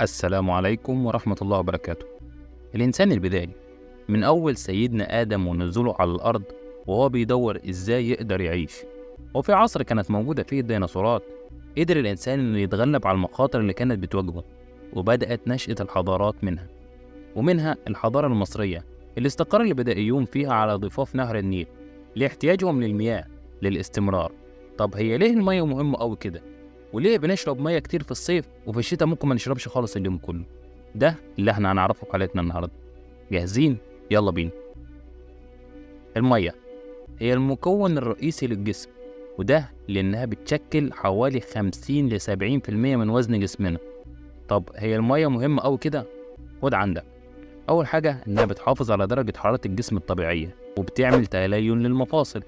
السلام عليكم ورحمة الله وبركاته. الإنسان البدائي من أول سيدنا آدم ونزوله على الأرض وهو بيدور إزاي يقدر يعيش، وفي عصر كانت موجودة فيه الديناصورات قدر الإنسان إنه يتغلب على المخاطر اللي كانت بتواجهه، وبدأت نشأة الحضارات ومنها الحضارة المصرية اللي استقر البدائيون فيها على ضفاف نهر النيل لاحتياجهم للمياه للاستمرار. طب هي ليه المية مهمة أوي كده؟ وليه بنشرب مية كتير في الصيف وفي الشتاء ممكن ما نشربش خالص اليوم كله؟ ده اللي احنا هنعرفه في حلقتنا النهارده. جاهزين؟ يلا بينا. المية هي المكون الرئيسي للجسم، وده لأنها بتشكل حوالي 50 ل 70% من وزن جسمنا. طب هي المية مهمة أوي كده؟ خد عندك. أول حاجة إنها بتحافظ على درجة حرارة الجسم الطبيعية، وبتعمل تلين للمفاصل،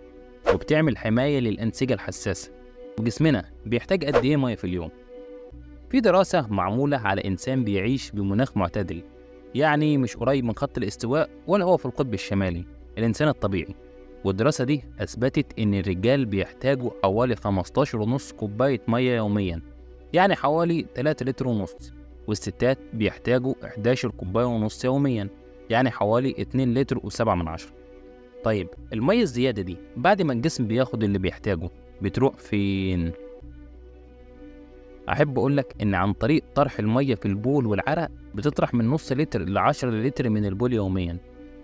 وبتعمل حماية للأنسجة الحساسة. وجسمنا بيحتاج قد إيه مية في اليوم؟ في دراسة معمولة على إنسان بيعيش بمناخ معتدل، يعني مش قريب من خط الاستواء ولا هو في القطب الشمالي، الإنسان الطبيعي. والدراسة دي أثبتت إن الرجال بيحتاجوا حوالي 15.5 كوباية مية يوميا، يعني حوالي 3 لتر ونص، والستات بيحتاجوا 11 كوباية ونص يوميا، يعني حوالي 2 لتر و7 من 10. طيب المية الزيادة دي بعد ما الجسم بياخد اللي بيحتاجه بتروح فين؟ أحب أقولك إن عن طريق طرح المية في البول والعرق بتطرح من نص لتر ل10 لتر من البول يوميا،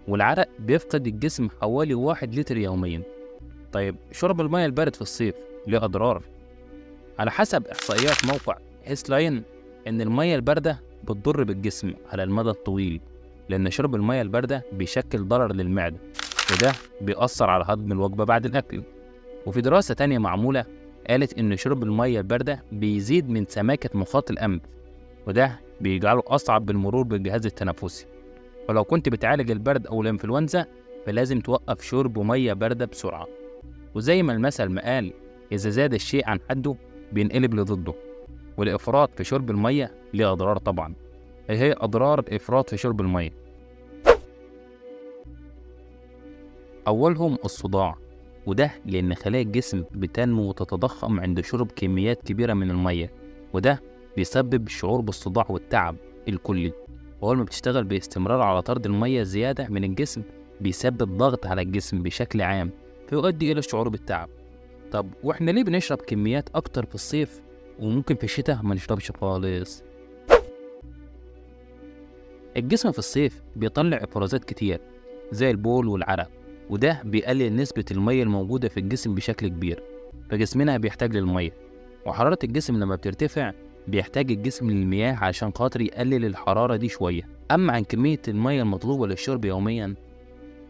والعرق بيفقد الجسم حوالي 1 لتر يوميا. طيب شرب المية البارد في الصيف ليه أضرار؟ على حسب إحصائيات موقع هيسلاين إن المية الباردة بتضر بالجسم على المدى الطويل، لأن شرب المية الباردة بيشكل ضرر للمعدة، وده بيأثر على هضم الوجبة بعد الأكل. وفي دراسة تانية معمولة قالت إن شرب المية الباردة بيزيد من سماكة مخاط الأنف، وده بيجعله أصعب بالمرور بالجهاز التنفسي. ولو كنت بتعالج البرد أو الإنفلونزا فلازم توقف شرب مية باردة بسرعة. وزي ما المثل ما قال، إذا زاد الشيء عن حده بينقلب لضده. والإفراط في شرب المية ليه أضرار طبعا. هي أضرار الإفراط في شرب المية؟ أولهم الصداع، وده لأن خلايا الجسم بتنمو وتتضخم عند شرب كميات كبيرة من المية، وده بيسبب الشعور بالصداع والتعب الكلي. وأول ما بتشتغل باستمرار على طرد المية زيادة من الجسم بيسبب ضغط على الجسم بشكل عام، فيؤدي إلى الشعور بالتعب. طب وإحنا ليه بنشرب كميات أكتر في الصيف وممكن في الشتاء ما نشربش خالص؟ الجسم في الصيف بيطلع إفرازات كتير زي البول والعرق، وده بيقلل نسبة المية الموجودة في الجسم بشكل كبير، فجسمنا بيحتاج للمية. وحرارة الجسم لما بترتفع بيحتاج الجسم للمياه عشان خاطر يقلل الحرارة دي شوية. أما عن كمية المية المطلوبة للشرب يوميا،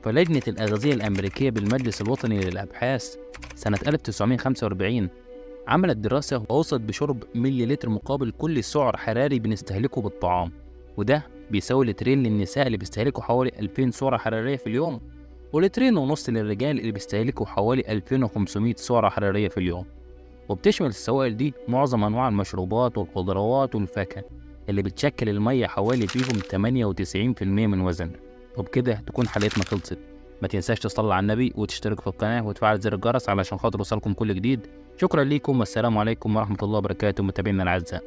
فلجنة الأغذية الأمريكية بالمجلس الوطني للأبحاث سنة 1945 عملت دراسة ووصلت بشرب ملي لتر مقابل كل سعر حراري بنستهلكه بالطعام، وده بيساوي لترين للنساء اللي بيستهلكوا حوالي 2000 سعرة حرارية في اليوم، ولترين ونص للرجال اللي بيستهلكوا حوالي 2500 سعرة حرارية في اليوم. وبتشمل السوائل دي معظم أنواع المشروبات والخضروات والفاكهة اللي بتشكل المية حوالي فيهم 98% من وزنها. وبكده تكون حلقتنا خلصت. ما تنساش تصلي على النبي وتشترك في القناة وتفعل زر الجرس علشان خاطر يوصلكم كل جديد. شكرا ليكم والسلام عليكم ورحمة الله وبركاته متابعينا الأعزاء.